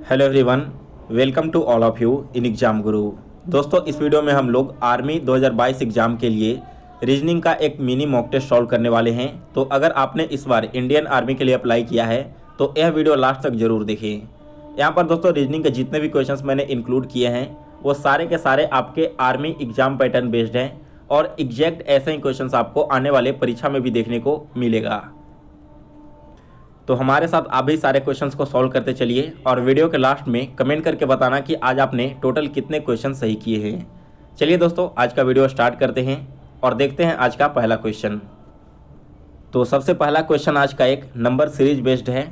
Hello everyone, welcome to all of you in Exam Guru. दोस्तों, इस video में हम लोग आर्मी 2022 एग्ज़ाम के लिए रीजनिंग का एक मिनी मॉक टेस्ट सॉल्व करने वाले हैं। तो अगर आपने इस बार इंडियन आर्मी के लिए अप्लाई किया है तो यह वीडियो लास्ट तक ज़रूर देखें। यहाँ पर दोस्तों रीजनिंग के जितने भी क्वेश्चंस मैंने इंक्लूड किए हैं वो सारे के सारे आपके आर्मी एग्जाम पैटर्न बेस्ड हैं और एग्जैक्ट ऐसे ही क्वेश्चंस आपको आने वाले परीक्षा में भी देखने को मिलेगा। तो हमारे साथ आप भी सारे क्वेश्चंस को सॉल्व करते चलिए और वीडियो के लास्ट में कमेंट करके बताना कि आज आपने टोटल कितने क्वेश्चन सही किए हैं। चलिए दोस्तों, आज का वीडियो स्टार्ट करते हैं और देखते हैं आज का पहला क्वेश्चन। तो सबसे पहला क्वेश्चन आज का एक नंबर सीरीज बेस्ड है।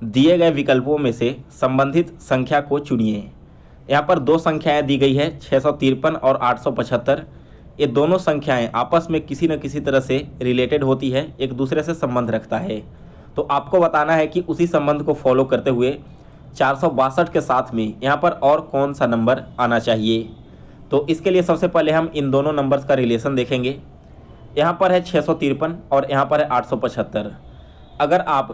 दिए गए विकल्पों में से संबंधित संख्या को चुनिए। यहाँ पर दो संख्याएँ दी गई है, 653 और 875। ये दोनो62 संख्याएँ आपस में किसी न किसी तरह से रिलेटेड होती है, एक दूसरे से संबंध रखता है। तो आपको बताना है कि उसी संबंध को फॉलो करते हुए 462 के साथ में यहाँ पर और कौन सा नंबर आना चाहिए। तो इसके लिए सबसे पहले हम इन दोनों नंबर्स का रिलेशन देखेंगे। यहाँ पर है 653 और यहाँ पर है 875। अगर आप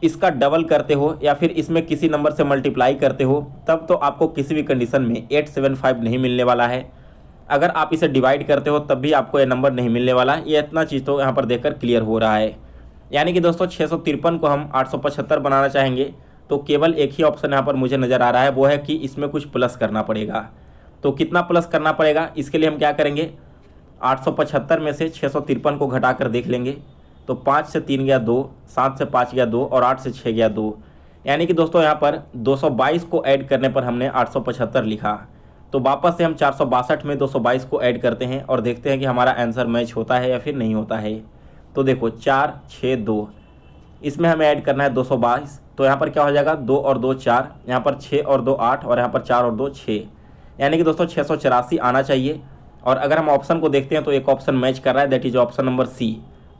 इसका डबल करते हो या फिर इसमें किसी नंबर से मल्टीप्लाई करते हो तब तो आपको किसी भी कंडीशन में 875 नहीं मिलने वाला है। अगर आप इसे डिवाइड करते हो तब भी आपको ये नंबर नहीं मिलने वाला। ये इतना चीज़ तो यहाँ पर देखकर क्लियर हो रहा है। यानी कि दोस्तों 653 को हम 875 बनाना चाहेंगे तो केवल एक ही ऑप्शन यहाँ पर मुझे नज़र आ रहा है, वो है कि इसमें कुछ प्लस करना पड़ेगा। तो कितना प्लस करना पड़ेगा, इसके लिए हम क्या करेंगे, 875 में से 653 को घटाकर देख लेंगे। तो 5 से 3 गया 2, 7 से 5 गया 2 और 8 से 6 गया 2। यानी कि दोस्तों यहाँ पर 222 को ऐड करने पर हमने 875 लिखा। तो वापस से हम 462 में 222 को ऐड करते हैं और देखते हैं कि हमारा आंसर मैच होता है या फिर नहीं होता है। तो देखो 4 6 2, इसमें हमें ऐड करना है 222। तो यहाँ पर क्या हो जाएगा, 2 और 2 4, यहाँ पर 6 और 2 8 और यहाँ पर 4 और 2 6। यानी कि दोस्तों 684 आना चाहिए। और अगर हम ऑप्शन को देखते हैं तो एक ऑप्शन मैच कर रहा है, that is option number C.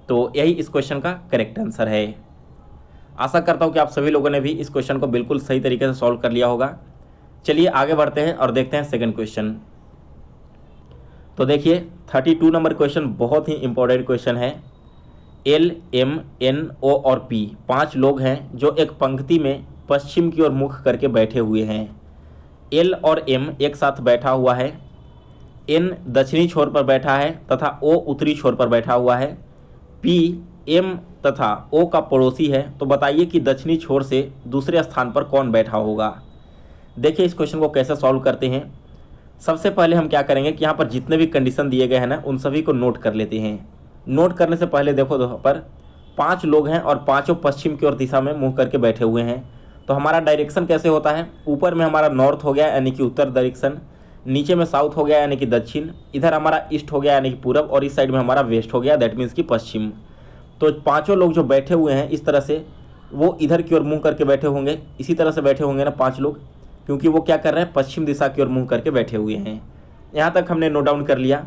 तो यही इस क्वेश्चन का करेक्ट आंसर है। आशा करता हूँ कि आप सभी लोगों ने भी इस क्वेश्चन को बिल्कुल सही तरीके से सॉल्व कर लिया होगा। चलिए आगे बढ़ते हैं और देखते हैं सेकेंड क्वेश्चन। तो देखिए 32 नंबर क्वेश्चन बहुत ही इंपॉर्टेंट क्वेश्चन है। एल एम एन ओ और पी 5 लोग हैं जो एक पंक्ति में पश्चिम की ओर मुख करके बैठे हुए हैं। एल और एम एक साथ बैठा हुआ है, एन दक्षिणी छोर पर बैठा है तथा ओ उत्तरी छोर पर बैठा हुआ है। पी एम तथा ओ का पड़ोसी है। तो बताइए कि दक्षिणी छोर से दूसरे स्थान पर कौन बैठा होगा। देखिए इस क्वेश्चन को कैसे सॉल्व करते हैं। सबसे पहले हम क्या करेंगे कि यहाँ पर जितने भी कंडीशन दिए गए हैं ना उन सभी को नोट कर लेते हैं। नोट करने से पहले देखो यहाँ पर 5 लोग हैं और पांचों पश्चिम की ओर दिशा में मुंह करके बैठे हुए हैं। तो हमारा डायरेक्शन कैसे होता है, ऊपर में हमारा नॉर्थ हो गया यानी कि उत्तर डायरेक्शन, नीचे में साउथ हो गया यानी कि दक्षिण, इधर हमारा ईस्ट हो गया यानी कि पूरब और इस साइड में हमारा वेस्ट हो गया, दैट मीन्स कि पश्चिम। तो पाँचों लोग जो बैठे हुए हैं इस तरह से वो इधर की ओर मुँह करके बैठे होंगे, इसी तरह से बैठे होंगे ना 5 लोग, क्योंकि वो क्या कर रहे हैं, पश्चिम दिशा की ओर मुँह करके बैठे हुए हैं। यहाँ तक हमने नोट डाउन कर लिया।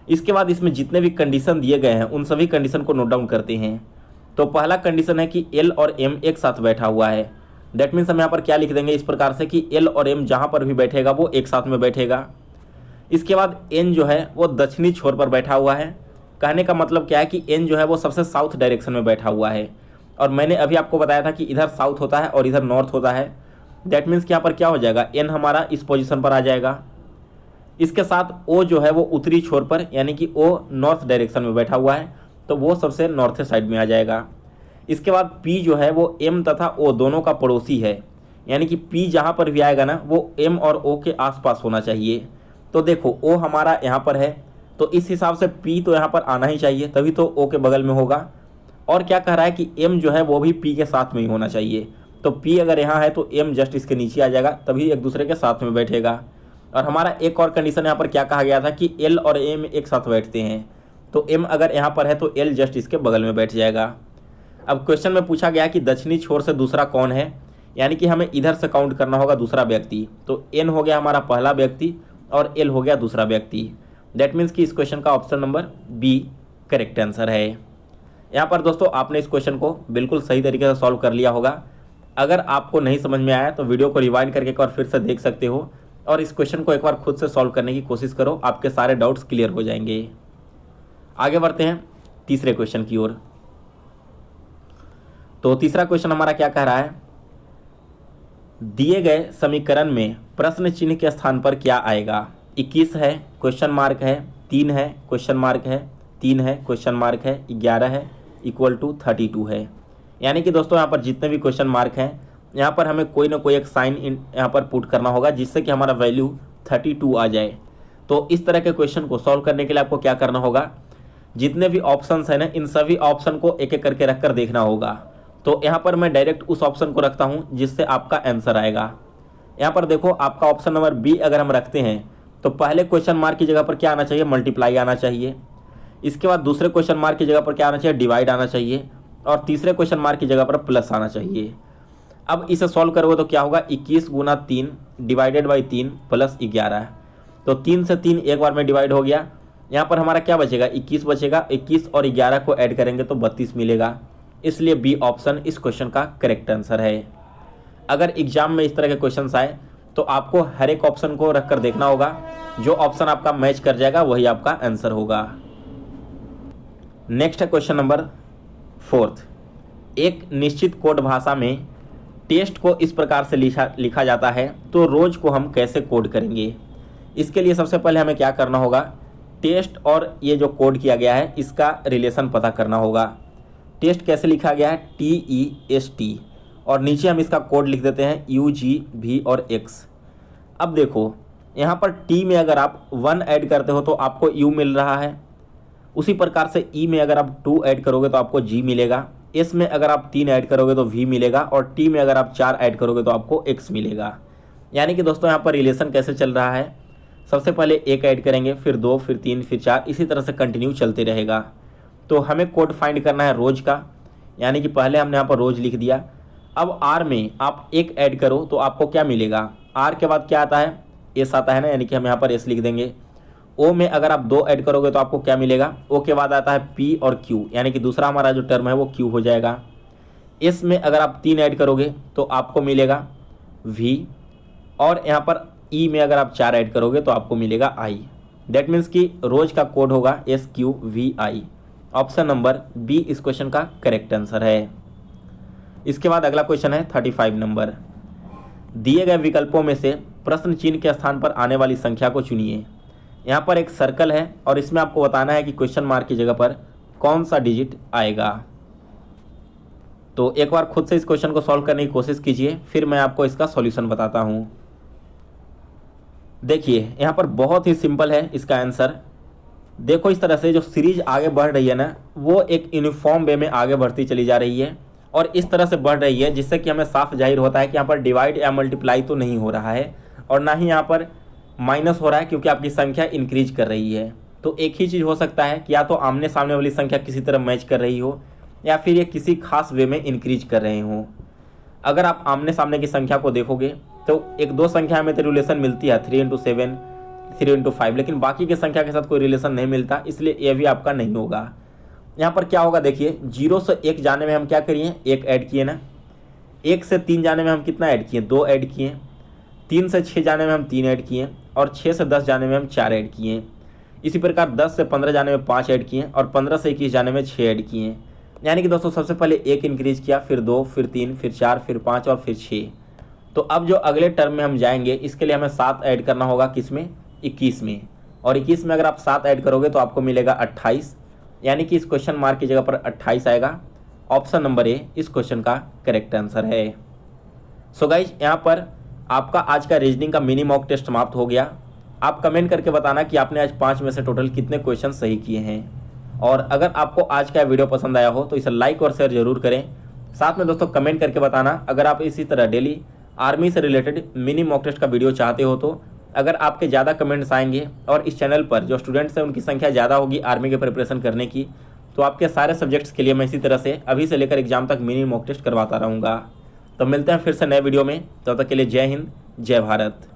इसके बाद इसमें जितने भी कंडीशन दिए गए हैं उन सभी कंडीशन को नोट डाउन करते हैं। तो पहला कंडीशन है कि एल और एम एक साथ बैठा हुआ है। दैट मीन्स हम यहाँ पर क्या लिख देंगे इस प्रकार से कि एल और एम जहाँ पर भी बैठेगा वो एक साथ में बैठेगा। इसके बाद एन जो है वो दक्षिणी छोर पर बैठा हुआ है। कहने का मतलब क्या है कि एन जो है वो सबसे साउथ डायरेक्शन में बैठा हुआ है और मैंने अभी आपको बताया था कि इधर साउथ होता है और इधर नॉर्थ होता है। दैट मीन्स कि यहाँ पर क्या हो जाएगा, एन हमारा इस पोजिशन पर आ जाएगा। इसके साथ ओ जो है वो उत्तरी छोर पर यानी कि ओ नॉर्थ डायरेक्शन में बैठा हुआ है, तो वो सबसे नॉर्थ साइड में आ जाएगा। इसके बाद पी जो है वो एम तथा ओ दोनों का पड़ोसी है, यानी कि पी जहाँ पर भी आएगा ना वो एम और ओ के आसपास होना चाहिए। तो देखो ओ हमारा यहाँ पर है तो इस हिसाब से पी तो यहाँ पर आना ही चाहिए, तभी तो ओ के बगल में होगा। और क्या कह रहा है कि एम जो है वो भी पी के साथ में ही होना चाहिए। तो पी अगर यहाँ है तो एम जस्ट इसके नीचे आ जाएगा, तभी एक दूसरे के साथ में बैठेगा। और हमारा एक और कंडीशन यहाँ पर क्या कहा गया था कि एल और एम एक साथ बैठते हैं। तो एम अगर यहाँ पर है तो एल जस्ट इसके बगल में बैठ जाएगा। अब क्वेश्चन में पूछा गया कि दक्षिणी छोर से दूसरा कौन है, यानी कि हमें इधर से काउंट करना होगा दूसरा व्यक्ति। तो एन हो गया हमारा पहला व्यक्ति और एल हो गया दूसरा व्यक्ति। दैट मीन्स कि इस क्वेश्चन का option number B correct answer है। यहाँ पर दोस्तों आपने इस क्वेश्चन को बिल्कुल सही तरीके से सॉल्व कर लिया होगा। अगर आपको नहीं समझ में आया तो वीडियो को रिवाइंड करके एक बार फिर से देख सकते हो और इस क्वेश्चन को एक बार खुद से सॉल्व करने की कोशिश करो, आपके सारे डाउट्स क्लियर हो जाएंगे। आगे बढ़ते हैं तीसरे क्वेश्चन की ओर। तो तीसरा क्वेश्चन हमारा क्या कह रहा है, दिए गए समीकरण में प्रश्न चिन्ह के स्थान पर क्या आएगा? 21 है, क्वेश्चन मार्क है, 3 है, क्वेश्चन मार्क है, 3 है, क्वेश्चन मार्क है, 11 है, इक्वल टू 32 है। यानी कि दोस्तों यहाँ पर जितने भी क्वेश्चन मार्क हैं यहाँ पर हमें कोई ना कोई एक साइन यहाँ पर पुट करना होगा जिससे कि हमारा वैल्यू 32 आ जाए। तो इस तरह के क्वेश्चन को सॉल्व करने के लिए आपको क्या करना होगा, जितने भी ऑप्शंस हैं ना इन सभी ऑप्शन को एक एक करके रख कर देखना होगा। तो यहाँ पर मैं डायरेक्ट उस ऑप्शन को रखता हूँ जिससे आपका आंसर आएगा। यहाँ पर देखो आपका ऑप्शन नंबर बी अगर हम रखते हैं तो पहले क्वेश्चन मार्क की जगह पर क्या आना चाहिए, मल्टीप्लाई आना चाहिए। इसके बाद दूसरे क्वेश्चन मार्क की जगह पर क्या आना चाहिए, डिवाइड आना चाहिए। और तीसरे क्वेश्चन मार्क की जगह पर प्लस आना चाहिए। अब इसे सॉल्व करोगे तो क्या होगा, 21 गुना 3 डिवाइडेड बाई 3 प्लस 11। तो 3 से 3 एक बार में डिवाइड हो गया। यहाँ पर हमारा क्या बचेगा, 21 बचेगा। 21 और 11 को ऐड करेंगे तो 32 मिलेगा। इसलिए बी ऑप्शन इस क्वेश्चन का करेक्ट आंसर है। अगर एग्जाम में इस तरह के क्वेश्चन आए तो आपको हर एक ऑप्शन को रख कर देखना होगा, जो ऑप्शन आपका मैच कर जाएगा वही आपका आंसर होगा। नेक्स्ट है क्वेश्चन नंबर 4। एक निश्चित कोड भाषा में टेस्ट को इस प्रकार से लिखा जाता है, तो रोज को हम कैसे कोड करेंगे? इसके लिए सबसे पहले हमें क्या करना होगा, टेस्ट और ये जो कोड किया गया है इसका रिलेशन पता करना होगा। टेस्ट कैसे लिखा गया है, TEST, और नीचे हम इसका कोड लिख देते हैं UG, V और X। अब देखो यहाँ पर T में अगर आप 1 ऐड करते हो तो आपको U मिल रहा है। उसी प्रकार से E में अगर आप 2 ऐड करोगे तो आपको G मिलेगा। S में अगर आप 3 ऐड करोगे तो V मिलेगा। और T में अगर आप 4 ऐड करोगे तो आपको X मिलेगा। यानी कि दोस्तों यहाँ पर रिलेशन कैसे चल रहा है, सबसे पहले 1 ऐड करेंगे, फिर 2, फिर 3, फिर 4, इसी तरह से कंटिन्यू चलते रहेगा। तो हमें कोड फाइंड करना है रोज का, यानी कि पहले हमने यहाँ पर रोज लिख दिया। अब R में आप 1 ऐड करो तो आपको क्या मिलेगा, R के बाद क्या आता है, S आता है ना, यानी कि हम यहाँ पर S लिख देंगे। O में अगर आप 2 ऐड करोगे तो आपको क्या मिलेगा, O के बाद आता है P और Q, यानी कि दूसरा हमारा जो टर्म है वो Q हो जाएगा। S में अगर आप 3 ऐड करोगे तो आपको मिलेगा V, और यहाँ पर E में अगर आप 4 ऐड करोगे तो आपको मिलेगा I। दैट मीन्स कि रोज का कोड होगा SQVI। ऑप्शन नंबर बी इस क्वेश्चन का करेक्ट आंसर है। इसके बाद अगला क्वेश्चन है 35 नंबर। दिए गए विकल्पों में से प्रश्न चिन्ह के स्थान पर आने वाली संख्या को चुनिए। यहाँ पर एक सर्कल है और इसमें आपको बताना है कि क्वेश्चन मार्क की जगह पर कौन सा डिजिट आएगा। तो एक बार खुद से इस क्वेश्चन को सॉल्व करने की कोशिश कीजिए, फिर मैं आपको इसका सॉल्यूशन बताता हूँ। देखिए यहाँ पर बहुत ही सिंपल है इसका आंसर। देखो इस तरह से जो सीरीज आगे बढ़ रही है ना, वो एक यूनिफॉर्म वे में आगे बढ़ती चली जा रही है और इस तरह से बढ़ रही है जिससे कि हमें साफ जाहिर होता है कि यहाँ पर डिवाइड या मल्टीप्लाई तो नहीं हो रहा है और ना ही यहाँ पर माइनस हो रहा है, क्योंकि आपकी संख्या इंक्रीज कर रही है। तो एक ही चीज़ हो सकता है कि या तो आमने सामने वाली संख्या किसी तरह मैच कर रही हो या फिर ये किसी खास वे में इंक्रीज कर रहे हो। अगर आप आमने सामने की संख्या को देखोगे तो 1-2 संख्या में तो रिलेशन मिलती है, 3 into 7, 3 into 5, लेकिन बाकी की संख्या के साथ कोई रिलेशन नहीं मिलता, इसलिए ये भी आपका नहीं होगा। यहाँ पर क्या होगा, देखिए 0 से 1 जाने में हम क्या करिए, 1 ऐड किए ना। 1 से 3 जाने में हम कितना ऐड किए, 2 ऐड किए। 3 से 6 जाने में हम 3 ऐड किए और 6 से 10 जाने में हम 4 ऐड किए। इसी प्रकार 10 से 15 जाने में 5 ऐड किए और 15 से 21 जाने में 6 ऐड किए। यानी कि दोस्तों सबसे पहले 1 इंक्रीज किया, फिर 2, फिर 3, फिर 4, फिर 5 और फिर 6। तो अब जो अगले टर्म में हम जाएंगे इसके लिए हमें 7 ऐड करना होगा, किसमें, 21 में। और 21 में अगर आप 7 ऐड करोगे तो आपको मिलेगा 28, यानी कि इस क्वेश्चन मार्क की जगह पर 28 आएगा। ऑप्शन नंबर ए इस क्वेश्चन का करेक्ट आंसर है। सो गाइज यहाँ पर आपका आज का रीजनिंग का मिनी मॉक टेस्ट समाप्त हो गया। आप कमेंट करके बताना कि आपने आज 5 में से टोटल कितने क्वेश्चन सही किए हैं। और अगर आपको आज का वीडियो पसंद आया हो तो इसे लाइक और शेयर जरूर करें। साथ में दोस्तों कमेंट करके बताना अगर आप इसी तरह डेली आर्मी से रिलेटेड मिनी मॉक टेस्ट का वीडियो चाहते हो। तो अगर आपके ज़्यादा कमेंट्स आएंगे और इस चैनल पर जो स्टूडेंट्स हैं उनकी संख्या ज़्यादा होगी आर्मी के प्रिपरेशन करने की, तो आपके सारे सब्जेक्ट्स के लिए मैं इसी तरह से अभी से लेकर एग्जाम तक मिनी मॉक टेस्ट करवाता रहूँगा। तो मिलते हैं फिर से नए वीडियो में, तब तक के लिए जय हिंद, जय भारत।